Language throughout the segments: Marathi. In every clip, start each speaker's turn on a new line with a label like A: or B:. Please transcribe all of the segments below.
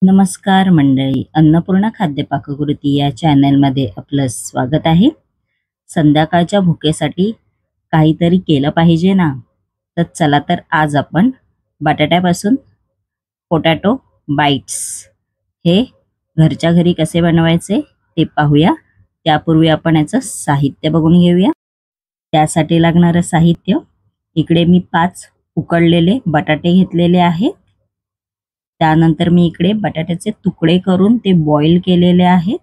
A: नमस्कार मंडळी, अन्नपूर्णा खाद्य पाककृती या चॅनलमध्ये आपलं स्वागत आहे. संध्याकाळच्या भुकेसाठी काहीतरी केलं पाहिजे ना, तर चला तर आज आपण बटाट्यापासून पोटॅटो बाईट्स हे घरच्या घरी कसे बनवायचे ते पाहूया. त्यापूर्वी आपण याचं साहित्य बघून घेऊया. त्यासाठी लागणारं साहित्य, इकडे मी 5 उकडलेले बटाटे घेतलेले आहेत. त्यानंतर मी इकडे बटाट्याचे तुकडे करून ते बॉईल केलेले आहेत.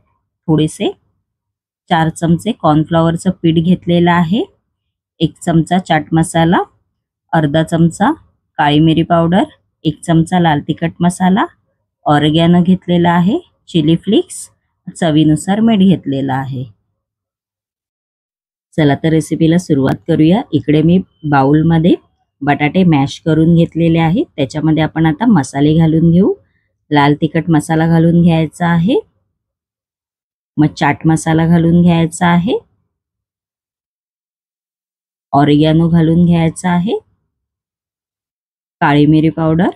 A: थोडेसे 4 चमचे कॉर्नफ्लॉवरचं पीठ घेतलेलं आहे. 1 चमचा चाट मसाला, अर्धा चमचा काळी मिरी पावडर, 1 चमचा लाल तिखट मसाला, ऑरिगॅनो घेतलेला आहे, चिली फ्लेक्स, चवीनुसार मीठ घेतलेलं आहे. चला तर रेसिपीला सुरुवात करूया. इकडे मी बाउलमध्ये बटाटे मॅश करून घेतलेले आहेत. त्याच्यामध्ये आपण आता मसाले घालून घेऊ. लाल तिखट मसाला घालून घ्यायचा आहे, मग चाट मसाला घालून घ्यायचा आहे, ऑरिगॅनो घालून घ्यायचा आहे, काळी मिरी पावडर,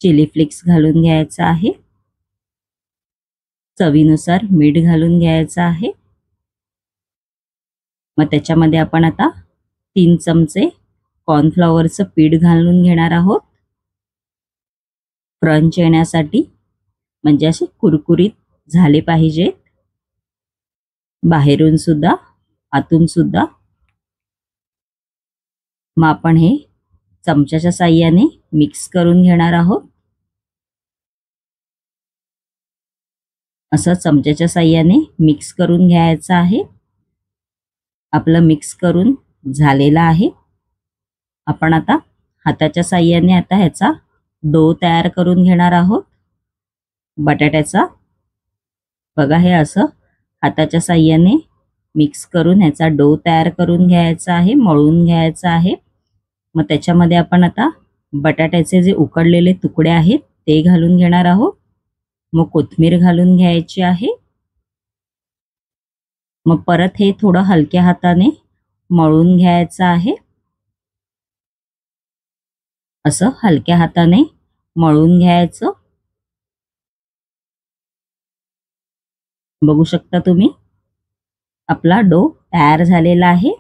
A: चिली फ्लेक्स घालून घ्यायचा आहे, चवीनुसार मीठ घालून घ्यायचं आहे. मग त्याच्यामध्ये आपण आता 3 चमचे कॉर्नफ्लॉवरचं पीठ घालून घेणार आहोत. क्रंच येण्यासाठी, म्हणजे असे कुरकुरीत झाले पाहिजे, बाहेरून सुद्धा आतून सुद्धा. मग आपण हे चमच्याच्या साहाय्याने मिक्स करून घेणार आहोत. असं चमच्याच्या साहाय्याने मिक्स करून घ्यायचं आहे. आपलं मिक्स करून झालेलं आहे. आपण आता हाताच्या साहाय्याने आता ह्याचा डो तयार करून घेणार आहोत बटाट्याचा. बघा, हे असं हाताच्या साहाय्याने मिक्स करून ह्याचा डो तयार करून घ्यायचा आहे, मळून घ्यायचा आहे. मग त्याच्यामध्ये आपण आता बटाट्याचे जे उकडलेले तुकडे आहेत ते घालून घेणार आहोत. मग कोथिंबीर घालून घ्यायची आहे. मग परत हे थोडं हलक्या हाताने मळून घ्यायचं आहे. असं हलक्या हाताने मळून घ्यायचं. बघू शकता तुम्ही, आपला डो तयार झालेला आहे.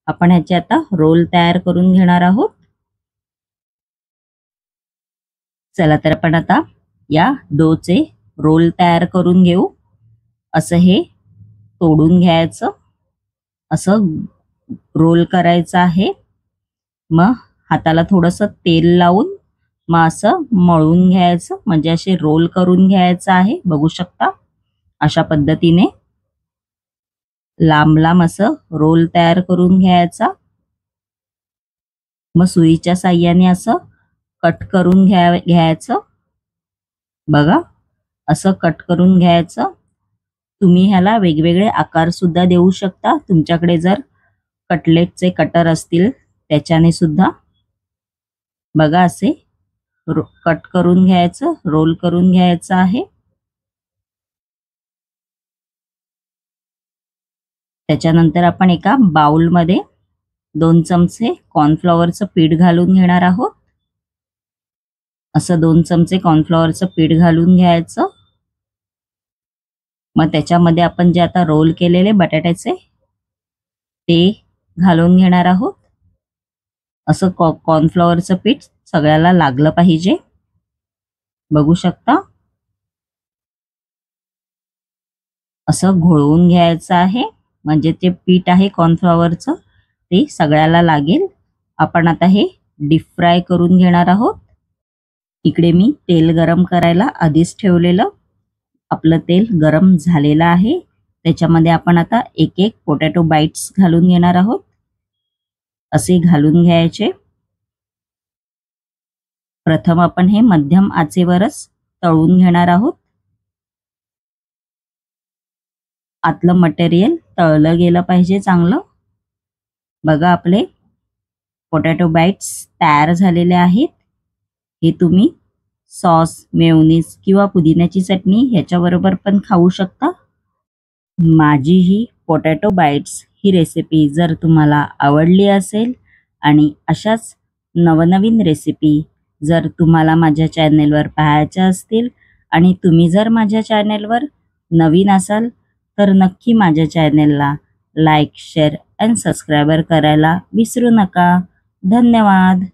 A: आपण ह्याचे आता रोल तयार करून घेणार आहोत. चला तर आपण आता या डोचे रोल तयार करून घेऊ. असं हे तोडून घ्यायचं, असं रोल करायचं आहे. मग हाताला थोडंसं तेल लावून मग असं मळून घ्यायचं, म्हणजे असे रोल करून घ्यायचं आहे. बघू शकता, अशा पद्धतीने लांब लांब असं रोल तयार करून घ्यायचा. मग सुईच्या साहाय्याने असं कट करून घ्यायचं. बघा, असं कट करून घ्यायचं. तुम्ही ह्याला वेगवेगळे आकार सुद्धा देऊ शकता. तुमच्याकडे जर कटलेटचे कटर असतील त्याच्याने सुद्धा. बघा, असे कट करून घ्यायचं, रोल करून घ्यायचं आहे. त्याच्यानंतर आपण एका बाउलमध्ये 2 चमचे कॉर्नफ्लॉवरचं पीठ घालून घेणार आहोत. असं 2 चमचे कॉर्नफ्लॉवरचं पीठ घालून घ्यायचं. मग त्याच्यामध्ये आपण जे आता रोल केलेले बटाट्याचे ते घालून घेणार आहोत. असं कॉर्नफ्लॉवरचं पीठ सगळ्याला लागलं पाहिजे. बघू शकता, असं घोळवून घ्यायचं आहे, म्हणजे ते पीठ आहे कॉर्नफ्लॉवरचं ते सगळ्याला लागेल. आपण आता हे डीप फ्राय करून घेणार आहोत. इकडे मी तेल गरम करायला आधीच ठेवलेलं. आपलं तेल गरम झालेलं आहे. त्याच्यामध्ये आपण आता एक एक पोटॅटो बाईट्स घालून घेणार आहोत. असे घालून घ्यायचे. प्रथम आपण हे मध्यम आचेवरच तळून घेणार आहोत. आतलं मटेरियल तळलं गेलं पाहिजे चांगलं. बघा, आपले पोटॅटो बाईट्स तयार झालेले आहेत. हे तुम्ही सॉस, मेयोनीज किंवा पुदिन्याची चटणी ह्याच्याबरोबर पण खाऊ शकता. माझी ही पोटॅटो बाईट्स ही रेसिपी जर तुम्हाला आवडली असेल आणि अशाच नवनवीन रेसिपी जर तुम्हाला माझ्या चॅनेलवर पाहायच्या असतील आणि तुम्ही जर माझ्या चॅनेलवर नवीन असाल तर नक्की माझ्या चॅनेलला लाईक, शेअर आणि सबस्क्राईबर करायला विसरू नका. धन्यवाद.